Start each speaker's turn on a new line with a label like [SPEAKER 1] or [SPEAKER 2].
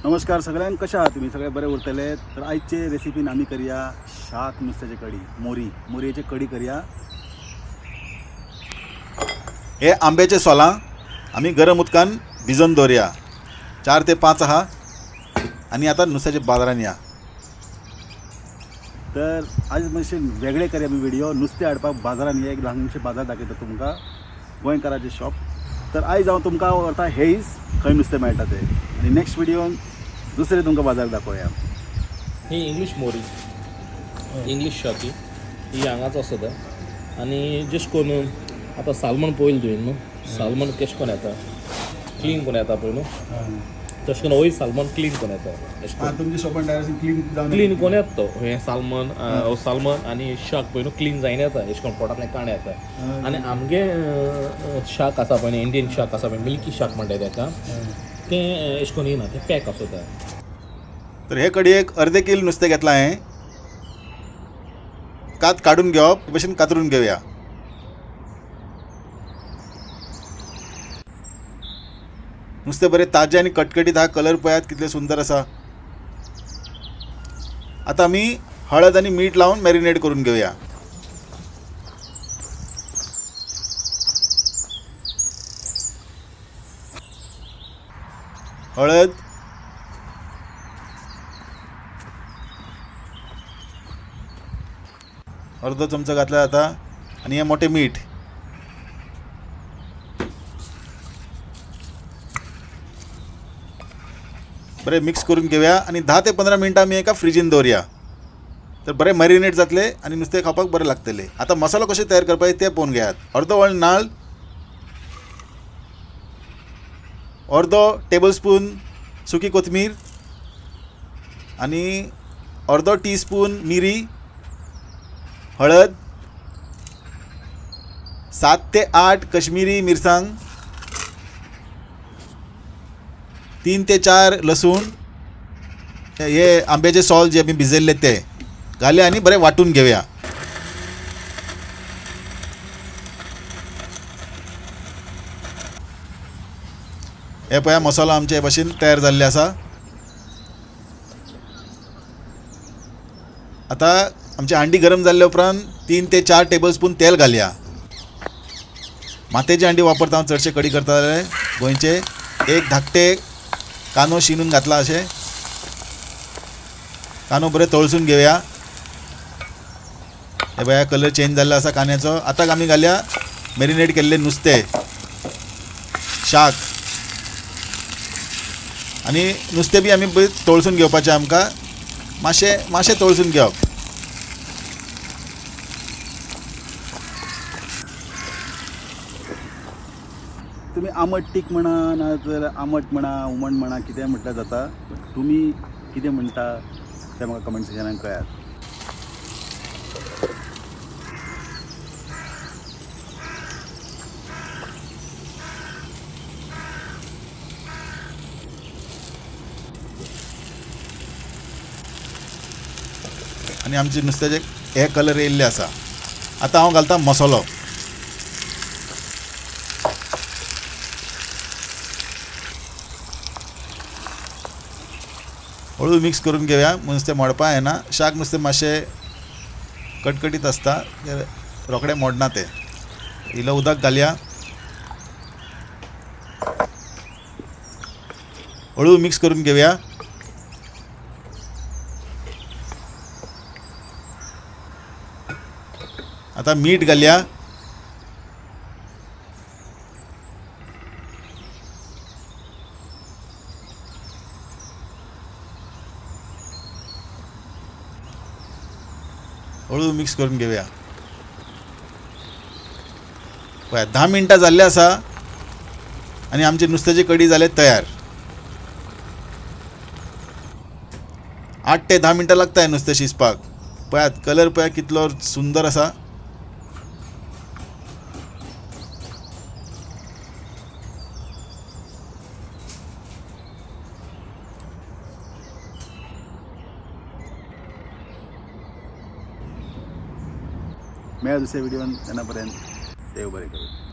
[SPEAKER 1] नमस्कार सगळ्यांक, कशा आहात तुम्ही? सगळे बरे उरतले. तर आजचे रेसिपीन आम्ही करूया शाक नुस्त्याची कडी, मोरयेची कडी करूया. हे आंब्याचे सोलां आम्ही गरम उदकान भिजोवन दवरया. 4 ते 5 आहा. आणि आता नुस्त्याच्या बाजारान या. तर आज मातशे वेगळे करूया आमी व्हिडिओ. नुस्तें हाडपाक बाजारान या. एक ल्हानशे बाजार दाखयता तुमकां, गोंयकाराचे शॉप. तर आयज हांव तुमकां व्हरता हेच खंय नुस्तें मेळटा ते, आनी नेक्स्ट व्हिडिओन दुसरे तुमकां बाजार दाखोवया.
[SPEAKER 2] ही इंग्लीश मोरी, इंग्लीश शाकी ही हांगाच आसता. आनी जशें करून आतां सालमन पयलीं तुवें न्हू, सालमन कशें करून येता, क्लीन करून येता पळय न्हू, तशें करून होय सालमन क्लीन करून येता.
[SPEAKER 1] तुमच्या शॉपान डायरेक्ट
[SPEAKER 2] क्लीन करून येता तो हें सालमन आनी शाक पळय न्हू क्लीन जायन येता. अशें करून पोटांतलें काणें येता. आनी आमगे शाक आसा पळय न्ही, इंडियन शाक आसा पळय, मिल्की शाक म्हणटात ताका, तें अशें करून येना, तें पॅक आसता.
[SPEAKER 1] तर हे कडयेक अर्दे किल नुस्तें घेतलां हांवें. कात काडून घेवप, भशेन कातरून घेवया. नुस्तें बरें ताजें आनी कटकटीत आहा. कलर पळयात कितले सुंदर आसा. आतां आमी हळद आनी मीठ लावन मॅरिनेट करून घेवया. हळद, अर्धो चमचो घातला जाता. आनी हे मोठे मीठ. बरें मिक्स करून घेवया आनी 10 ते 15 मिनटां आमी एका फ्रिजीन दवरया. तर बरें मॅरिनेट जातले आनी नुस्तें खावपाक बरें लागतलें. आतां मसालो कशें तयार करपाचें तें पळोवन घेयात. अर्दो वळ नाल्ल, अर्दो टेबल स्पून सुकी कोथमीर, आनी अर्दो टीस्पून मिरी, हळद, 7 ते 8 कश्मीरी मिरसांग, 3 ते 4 लसूण, हे आंब्याचे सॉल जे आमी भिजयल्ले ते घालया आनी बरें वाटून घेवया. हे पळया मसालो आमचे भाशेन तयार जाल्ले आसा. आता आमची हांडी गरम जाल्ले उपरांत 3 ते 4 टेबल स्पून तेल घालया. मातेची हांडी वापरता हांव चडशे कडी करता जाल्यार गोंयचे. एक धाकटे कांदो शिनून घातला. अशें कांदो बरें तळसून घेवया. हे पळया कलर चेंज जाल्लो आसा कांद्याचो. आतां आमी घालया मॅरिनेट केल्लें नुस्तें, शाक. आनी नुस्तें बी आमी तळसून घेवपाचें. आमकां मातशें तळसून घेवप. तुमी आमट तीख म्हणा, नाजाल्यार आमट म्हणा, हुमण म्हणा, कितें म्हटल्यार जाता. तुमी कितें म्हणटा तें म्हाका कमेंट सेक्शनान कळयात. आनी आमचे नुस्त्याचे हे कलर येयल्ले आसा. आतां हांव घालता मसालो. हळू मिक्स करून घेवया. नुस्तें मोडपा येना. शाक नुस्तें मातशें कटकटीत आसता, रोखडें मोडना तें. इल्लें उदक घालया. हळू मिक्स करून घेवया. आता मीठ घालया. हळू मिक्स करून घेवया. पळय 10 मिनटां जाल्ले आसा आनी आमची नुस्त्याची कडी जाले तयार. 8 ते 10 मिनटां लागता हें नुस्तें शिजपाक. पळयात कलर पळया कितलो सुंदर आसा. मेळ्या दुसऱ्या व्हिडिओन. तेन्ना पर्यंत देव बरें करूं.